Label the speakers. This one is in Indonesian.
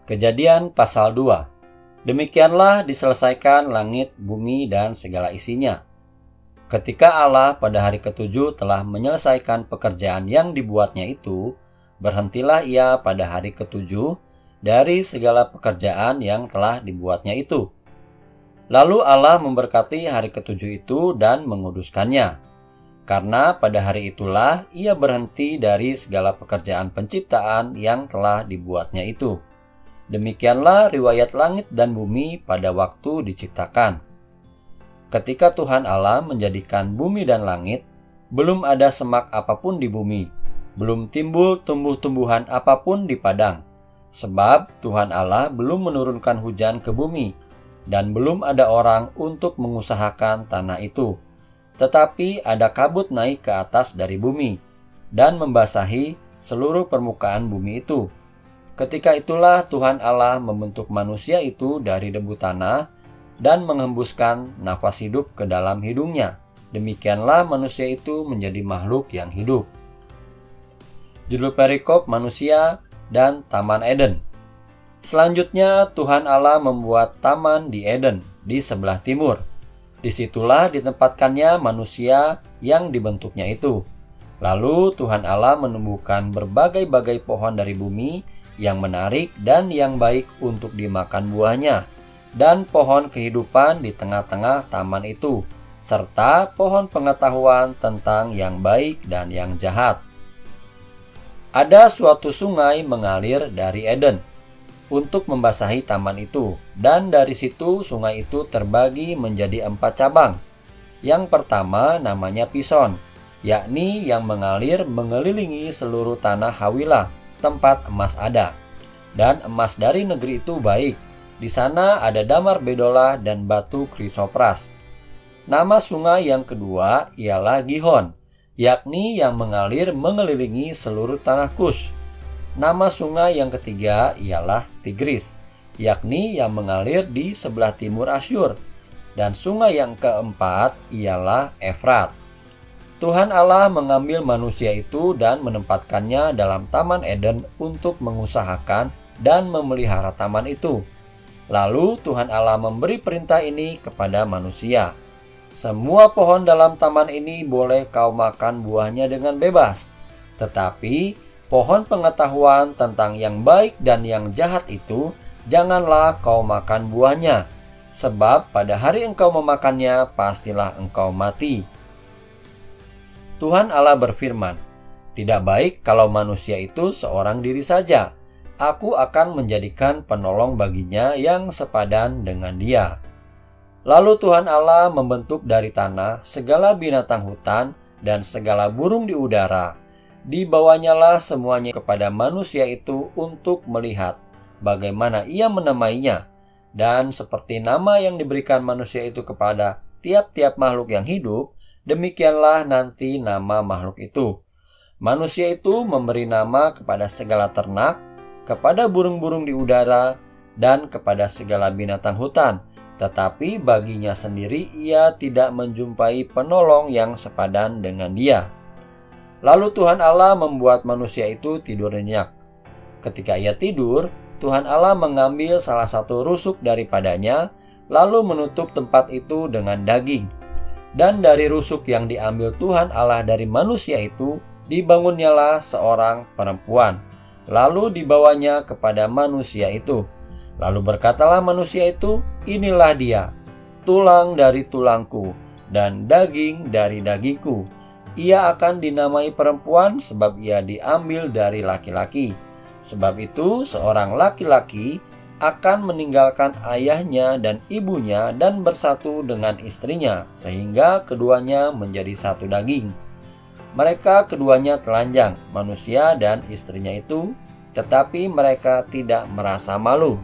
Speaker 1: Kejadian pasal 2. Demikianlah diselesaikan langit, bumi, dan segala isinya. Ketika Allah pada hari ketujuh telah menyelesaikan pekerjaan yang dibuatnya itu, berhentilah ia pada hari ketujuh dari segala pekerjaan yang telah dibuatnya itu. Lalu Allah memberkati hari ketujuh itu dan menguduskannya. Karena pada hari itulah ia berhenti dari segala pekerjaan penciptaan yang telah dibuatnya itu. Demikianlah riwayat langit dan bumi pada waktu diciptakan. Ketika Tuhan Allah menjadikan bumi dan langit, belum ada semak apapun di bumi, belum timbul tumbuh-tumbuhan apapun di padang, sebab Tuhan Allah belum menurunkan hujan ke bumi, dan belum ada orang untuk mengusahakan tanah itu. Tetapi ada kabut naik ke atas dari bumi, dan membasahi seluruh permukaan bumi itu. Ketika itulah Tuhan Allah membentuk manusia itu dari debu tanah dan menghembuskan nafas hidup ke dalam hidungnya. Demikianlah manusia itu menjadi makhluk yang hidup. Judul perikop manusia dan Taman Eden. Selanjutnya Tuhan Allah membuat taman di Eden di sebelah timur. Disitulah ditempatkannya manusia yang dibentuknya itu. Lalu Tuhan Allah menumbuhkan berbagai-bagai pohon dari bumi yang menarik dan yang baik untuk dimakan buahnya, dan pohon kehidupan di tengah-tengah taman itu, serta pohon pengetahuan tentang yang baik dan yang jahat. Ada suatu sungai mengalir dari Eden untuk membasahi taman itu, dan dari situ sungai itu terbagi menjadi 4 cabang. Yang pertama namanya Pison, yakni yang mengalir mengelilingi seluruh tanah Hawilah, tempat emas ada, dan emas dari negeri itu baik. Di sana ada damar bedola dan batu krisopras. Nama sungai yang kedua ialah Gihon, yakni yang mengalir mengelilingi seluruh tanah Kus. Nama sungai yang ketiga ialah Tigris, yakni yang mengalir di sebelah timur Asyur. Dan sungai yang keempat ialah Efrat. Tuhan Allah mengambil manusia itu dan menempatkannya dalam Taman Eden untuk mengusahakan dan memelihara taman itu. Lalu Tuhan Allah memberi perintah ini kepada manusia. Semua pohon dalam taman ini boleh kau makan buahnya dengan bebas. Tetapi pohon pengetahuan tentang yang baik dan yang jahat itu janganlah kau makan buahnya. Sebab pada hari engkau memakannya pastilah engkau mati. Tuhan Allah berfirman, "Tidak baik kalau manusia itu seorang diri saja. Aku akan menjadikan penolong baginya yang sepadan dengan dia." Lalu Tuhan Allah membentuk dari tanah segala binatang hutan dan segala burung di udara. Dibawanyalah semuanya kepada manusia itu untuk melihat bagaimana ia menamainya. Dan seperti nama yang diberikan manusia itu kepada tiap-tiap makhluk yang hidup, demikianlah nanti nama makhluk itu. Manusia itu memberi nama kepada segala ternak, kepada burung-burung di udara, dan kepada segala binatang hutan. Tetapi baginya sendiri ia tidak menjumpai penolong yang sepadan dengan dia. Lalu Tuhan Allah membuat manusia itu tidur nyenyak. Ketika ia tidur, Tuhan Allah mengambil salah satu rusuk daripadanya, lalu menutup tempat itu dengan daging. Dan dari rusuk yang diambil Tuhan Allah dari manusia itu, dibangunnyalah seorang perempuan. Lalu dibawanya kepada manusia itu. Lalu berkatalah manusia itu, "Inilah dia, tulang dari tulangku, dan daging dari dagingku. Ia akan dinamai perempuan sebab ia diambil dari laki-laki. Sebab itu seorang laki-laki akan meninggalkan ayahnya dan ibunya dan bersatu dengan istrinya, sehingga keduanya menjadi satu daging." Mereka keduanya telanjang, manusia dan istrinya itu, tetapi mereka tidak merasa malu.